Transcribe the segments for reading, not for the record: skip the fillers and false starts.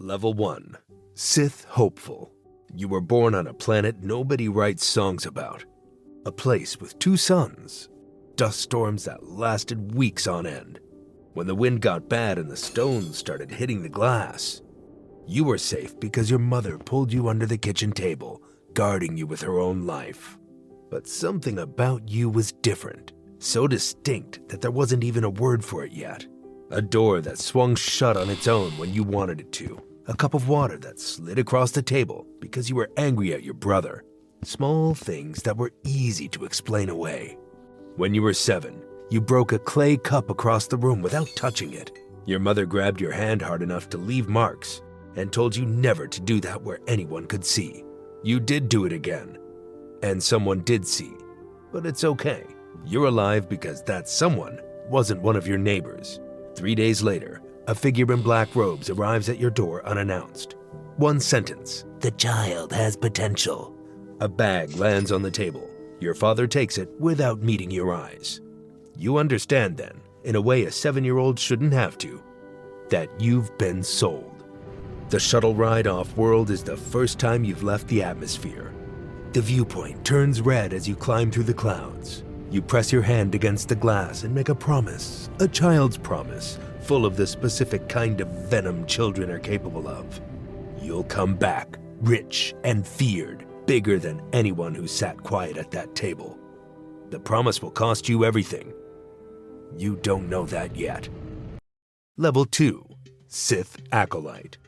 Level 1. Sith Hopeful. You were born on a planet nobody writes songs about. A place with 2 suns. Dust storms that lasted weeks on end. When the wind got bad and the stones started hitting the glass, you were safe because your mother pulled you under the kitchen table, guarding you with her own life. But something about you was different, so distinct that there wasn't even a word for it yet. A door that swung shut on its own when you wanted it to. A cup of water that slid across the table because you were angry at your brother. Small things that were easy to explain away. When you were 7, you broke a clay cup across the room without touching it. Your mother grabbed your hand hard enough to leave marks and told you never to do that where anyone could see. You did do it again, and someone did see. But it's okay. You're alive because that someone wasn't one of your neighbors. 3 days later, a figure in black robes arrives at your door unannounced. One sentence: "The child has potential." A bag lands on the table. Your father takes it without meeting your eyes. You understand then, in a way a 7-year-old shouldn't have to, that you've been sold. The shuttle ride off-world is the first time you've left the atmosphere. The viewpoint turns red as you climb through the clouds. You press your hand against the glass and make a promise, a child's promise, full of the specific kind of venom children are capable of. You'll come back, rich and feared, bigger than anyone who sat quiet at that table. The promise will cost you everything. You don't know that yet. Level 2. Sith Acolyte.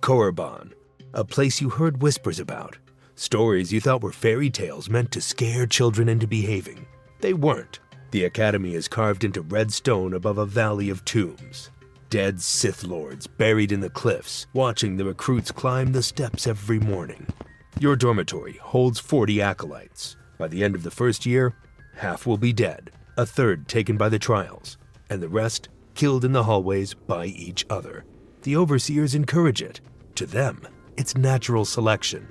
Korriban, a place you heard whispers about. Stories you thought were fairy tales meant to scare children into behaving. They weren't. The academy is carved into red stone above a valley of tombs. Dead Sith lords buried in the cliffs, watching the recruits climb the steps every morning. Your dormitory holds 40 acolytes. By the end of the first year, half will be dead, a third taken by the trials, and the rest killed in the hallways by each other. The overseers encourage it. To them, it's natural selection.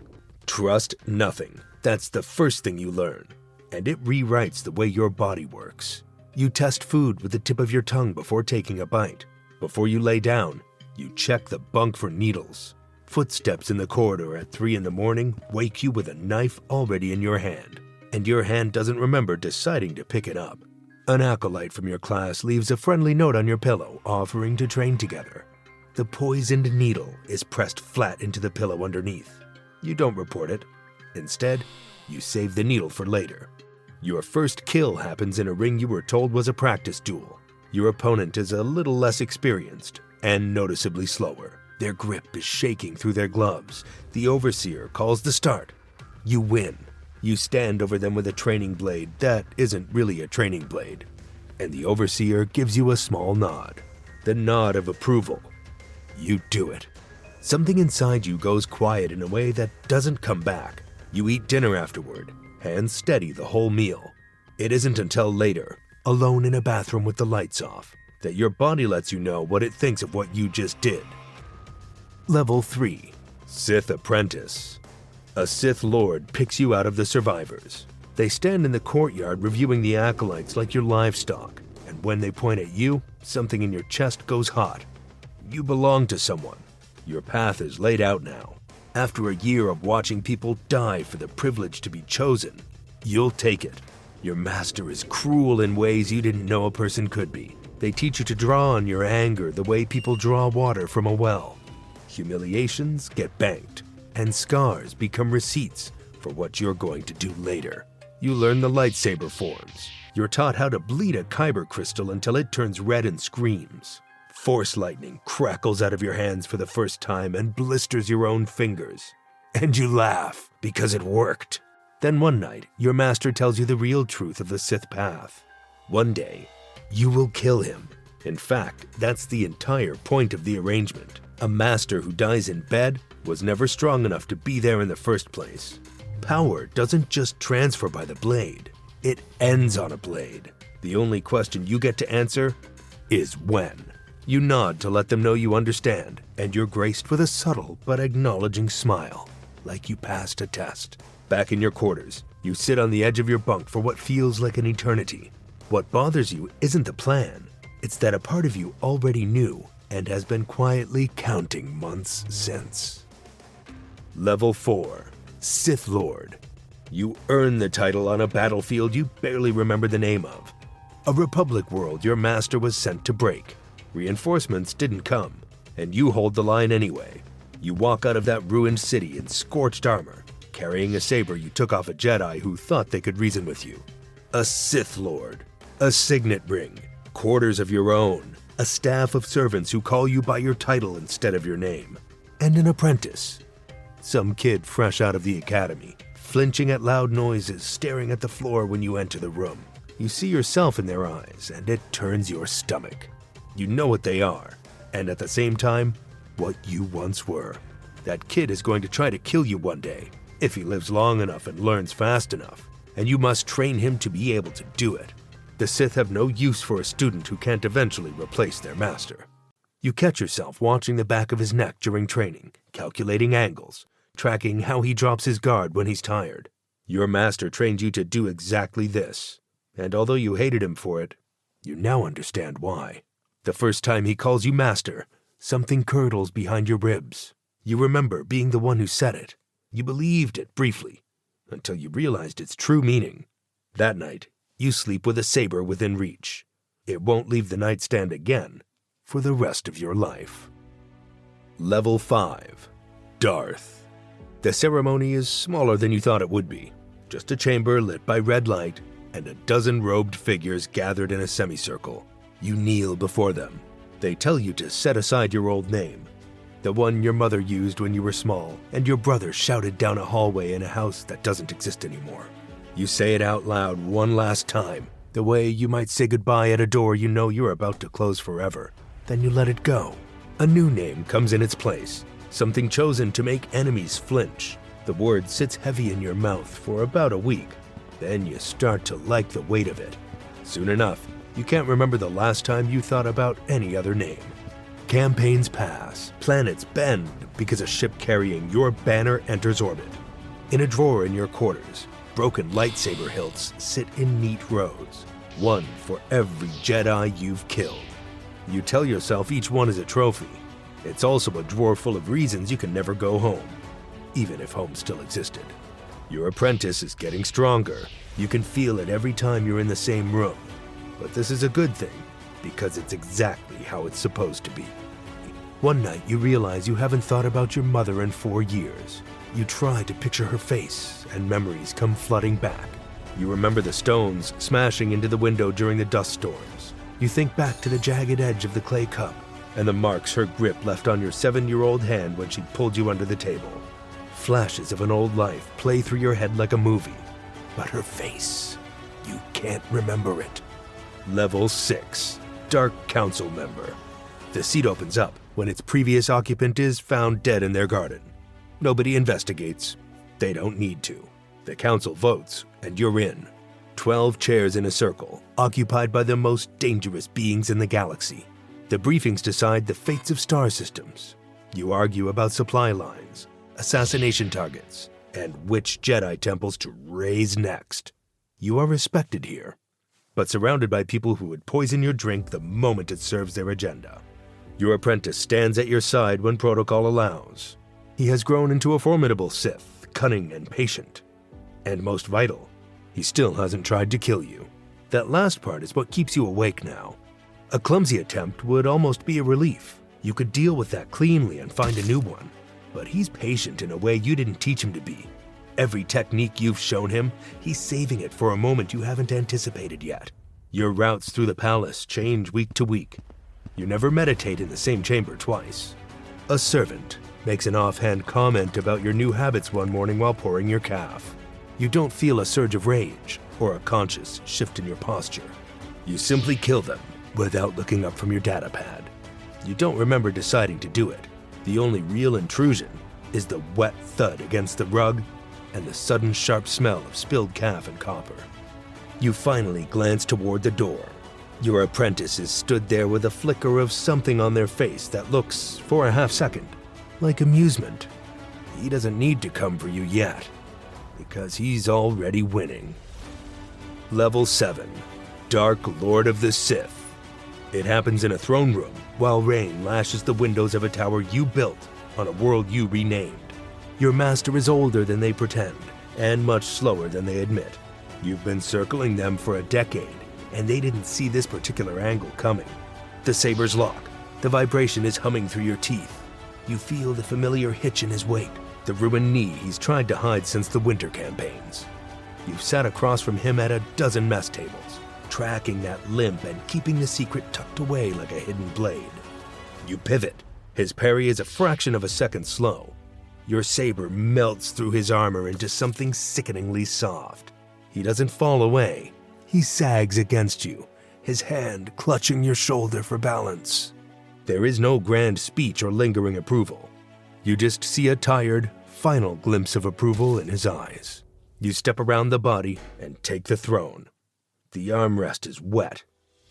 Trust nothing. That's the first thing you learn. And it rewrites the way your body works. You test food with the tip of your tongue before taking a bite. Before you lay down, you check the bunk for needles. Footsteps in the corridor at 3 in the morning wake you with a knife already in your hand, and your hand doesn't remember deciding to pick it up. An acolyte from your class leaves a friendly note on your pillow offering to train together. The poisoned needle is pressed flat into the pillow underneath. You don't report it. Instead, you save the needle for later. Your first kill happens in a ring you were told was a practice duel. Your opponent is a little less experienced and noticeably slower. Their grip is shaking through their gloves. The overseer calls the start. You win. You stand over them with a training blade that isn't really a training blade. And the overseer gives you a small nod. The nod of approval. You do it. Something inside you goes quiet in a way that doesn't come back. You eat dinner afterward, hands steady the whole meal. It isn't until later, alone in a bathroom with the lights off, that your body lets you know what it thinks of what you just did. Level 3. Sith Apprentice. A Sith Lord picks you out of the survivors. They stand in the courtyard reviewing the acolytes like your livestock, and when they point at you, something in your chest goes hot. You belong to someone. Your path is laid out now. After a year of watching people die for the privilege to be chosen, you'll take it. Your master is cruel in ways you didn't know a person could be. They teach you to draw on your anger the way people draw water from a well. Humiliations get banked, and scars become receipts for what you're going to do later. You learn the lightsaber forms. You're taught how to bleed a kyber crystal until it turns red and screams. Force lightning crackles out of your hands for the first time and blisters your own fingers. And you laugh because it worked. Then one night, your master tells you the real truth of the Sith path. One day, you will kill him. In fact, that's the entire point of the arrangement. A master who dies in bed was never strong enough to be there in the first place. Power doesn't just transfer by the blade. It ends on a blade. The only question you get to answer is when. You nod to let them know you understand, and you're graced with a subtle but acknowledging smile, like you passed a test. Back in your quarters, you sit on the edge of your bunk for what feels like an eternity. What bothers you isn't the plan, it's that a part of you already knew and has been quietly counting months since. Level 4, Sith Lord. You earn the title on a battlefield you barely remember the name of. A Republic world your master was sent to break. Reinforcements didn't come, and you hold the line anyway. You walk out of that ruined city in scorched armor, carrying a saber you took off a Jedi who thought they could reason with you. A Sith Lord, a signet ring, quarters of your own, a staff of servants who call you by your title instead of your name, and an apprentice. Some kid fresh out of the academy, flinching at loud noises, staring at the floor when you enter the room. You see yourself in their eyes, and it turns your stomach. You know what they are, and at the same time, what you once were. That kid is going to try to kill you one day, if he lives long enough and learns fast enough, and you must train him to be able to do it. The Sith have no use for a student who can't eventually replace their master. You catch yourself watching the back of his neck during training, calculating angles, tracking how he drops his guard when he's tired. Your master trained you to do exactly this, and although you hated him for it, you now understand why. The first time he calls you master, something curdles behind your ribs. You remember being the one who said it. You believed it briefly, until you realized its true meaning. That night, you sleep with a saber within reach. It won't leave the nightstand again for the rest of your life. Level 5, Darth. The ceremony is smaller than you thought it would be. Just a chamber lit by red light and a dozen robed figures gathered in a semicircle. You kneel before them. They tell you to set aside your old name, the one your mother used when you were small and your brother shouted down a hallway in a house that doesn't exist anymore. You say it out loud one last time, the way you might say goodbye at a door you know you're about to close forever. Then you let it go. A new name comes in its place, something chosen to make enemies flinch. The word sits heavy in your mouth for about a week. Then you start to like the weight of it. Soon enough, you can't remember the last time you thought about any other name. Campaigns pass, planets bend because a ship carrying your banner enters orbit. In a drawer in your quarters, broken lightsaber hilts sit in neat rows, one for every Jedi you've killed. You tell yourself each one is a trophy. It's also a drawer full of reasons you can never go home, even if home still existed. Your apprentice is getting stronger. You can feel it every time you're in the same room. But this is a good thing, because it's exactly how it's supposed to be. One night you realize you haven't thought about your mother in 4 years. You try to picture her face, and memories come flooding back. You remember the stones smashing into the window during the dust storms. You think back to the jagged edge of the clay cup, and the marks her grip left on your 7-year-old hand when she pulled you under the table. Flashes of an old life play through your head like a movie, but her face, you can't remember it. Level 6, Dark Council member. The seat opens up when its previous occupant is found dead in their garden. Nobody investigates. They don't need to. The council votes, and you're in. 12 chairs in a circle, occupied by the most dangerous beings in the galaxy. The briefings decide the fates of star systems. You argue about supply lines, assassination targets, and which Jedi temples to raise next. You are respected here, but surrounded by people who would poison your drink the moment it serves their agenda. Your apprentice stands at your side when protocol allows. He has grown into a formidable Sith, cunning and patient. And most vital, he still hasn't tried to kill you. That last part is what keeps you awake now. A clumsy attempt would almost be a relief. You could deal with that cleanly and find a new one. But he's patient in a way you didn't teach him to be. Every technique you've shown him, he's saving it for a moment you haven't anticipated yet. Your routes through the palace change week to week. You never meditate in the same chamber twice. A servant makes an offhand comment about your new habits one morning while pouring your calf. You don't feel a surge of rage or a conscious shift in your posture. You simply kill them without looking up from your data pad. You don't remember deciding to do it. The only real intrusion is the wet thud against the rug and the sudden sharp smell of spilled calf and copper. You finally glance toward the door. Your apprentice is stood there with a flicker of something on their face that looks, for a half second, like amusement. He doesn't need to come for you yet, because he's already winning. Level 7, Dark Lord of the Sith. It happens in a throne room, while rain lashes the windows of a tower you built on a world you renamed. Your master is older than they pretend, and much slower than they admit. You've been circling them for a decade, and they didn't see this particular angle coming. The sabers lock. The vibration is humming through your teeth. You feel the familiar hitch in his weight, the ruined knee he's tried to hide since the winter campaigns. You've sat across from him at a dozen mess tables, tracking that limp and keeping the secret tucked away like a hidden blade. You pivot. His parry is a fraction of a second slow. Your saber melts through his armor into something sickeningly soft. He doesn't fall away. He sags against you, his hand clutching your shoulder for balance. There is no grand speech or lingering approval. You just see a tired, final glimpse of approval in his eyes. You step around the body and take the throne. The armrest is wet.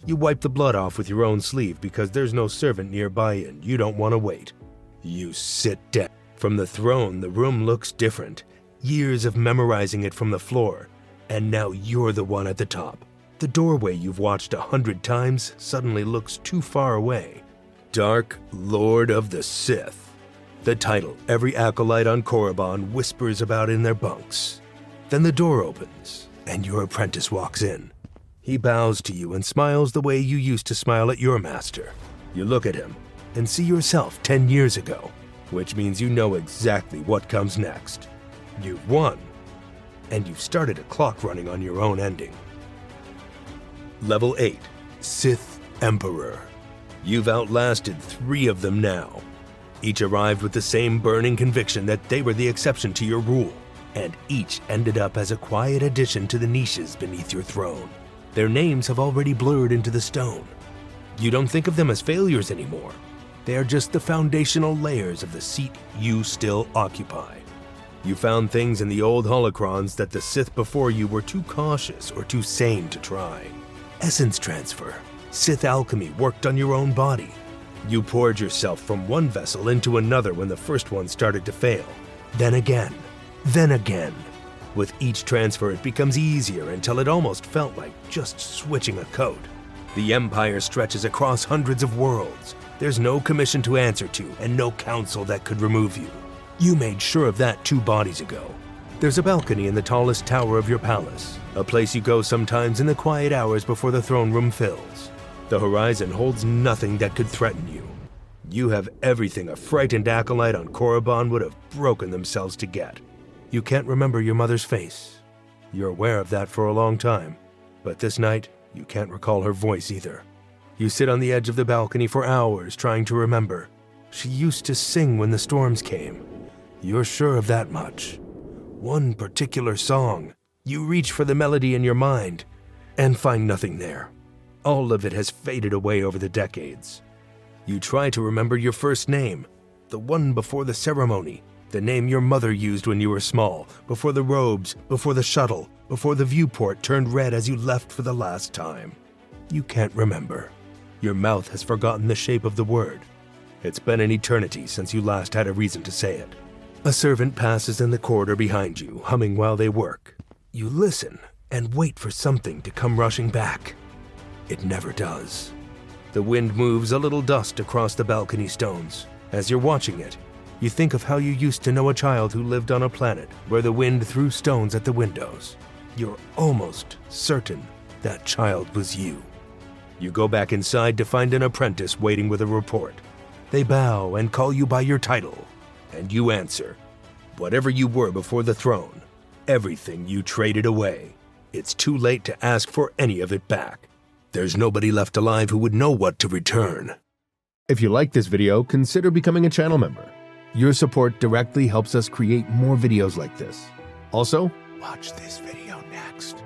You wipe the blood off with your own sleeve because there's no servant nearby and you don't want to wait. You sit down. From the throne, the room looks different. Years of memorizing it from the floor, and now you're the one at the top. The doorway you've watched 100 times suddenly looks too far away. Dark Lord of the Sith. The title every acolyte on Korriban whispers about in their bunks. Then the door opens, and your apprentice walks in. He bows to you and smiles the way you used to smile at your master. You look at him and see yourself 10 years ago, which means you know exactly what comes next. You've won, and you've started a clock running on your own ending. Level 8, Sith Emperor. You've outlasted 3 of them now. Each arrived with the same burning conviction that they were the exception to your rule, and each ended up as a quiet addition to the niches beneath your throne. Their names have already blurred into the stone. You don't think of them as failures anymore. They are just the foundational layers of the seat you still occupy. You found things in the old holocrons that the Sith before you were too cautious or too sane to try. Essence transfer, Sith alchemy worked on your own body. You poured yourself from one vessel into another when the first one started to fail. Then again, then again. With each transfer, it becomes easier until it almost felt like just switching a coat. The Empire stretches across hundreds of worlds. There's no commission to answer to and no council that could remove you. You made sure of that 2 bodies ago. There's a balcony in the tallest tower of your palace, a place you go sometimes in the quiet hours before the throne room fills. The horizon holds nothing that could threaten you. You have everything a frightened acolyte on Korriban would have broken themselves to get. You can't remember your mother's face. You're aware of that for a long time, but this night, you can't recall her voice either. You sit on the edge of the balcony for hours trying to remember. She used to sing when the storms came. You're sure of that much. One particular song. You reach for the melody in your mind and find nothing there. All of it has faded away over the decades. You try to remember your first name, the one before the ceremony, the name your mother used when you were small, before the robes, before the shuttle, before the viewport turned red as you left for the last time. You can't remember. Your mouth has forgotten the shape of the word. It's been an eternity since you last had a reason to say it. A servant passes in the corridor behind you, humming while they work. You listen and wait for something to come rushing back. It never does. The wind moves a little dust across the balcony stones. As you're watching it, you think of how you used to know a child who lived on a planet where the wind threw stones at the windows. You're almost certain that child was you. You go back inside to find an apprentice waiting with a report. They bow and call you by your title, and you answer. Whatever you were before the throne, everything you traded away. It's too late to ask for any of it back. There's nobody left alive who would know what to return. If you like this video, consider becoming a channel member. Your support directly helps us create more videos like this. Also, Watch this video next.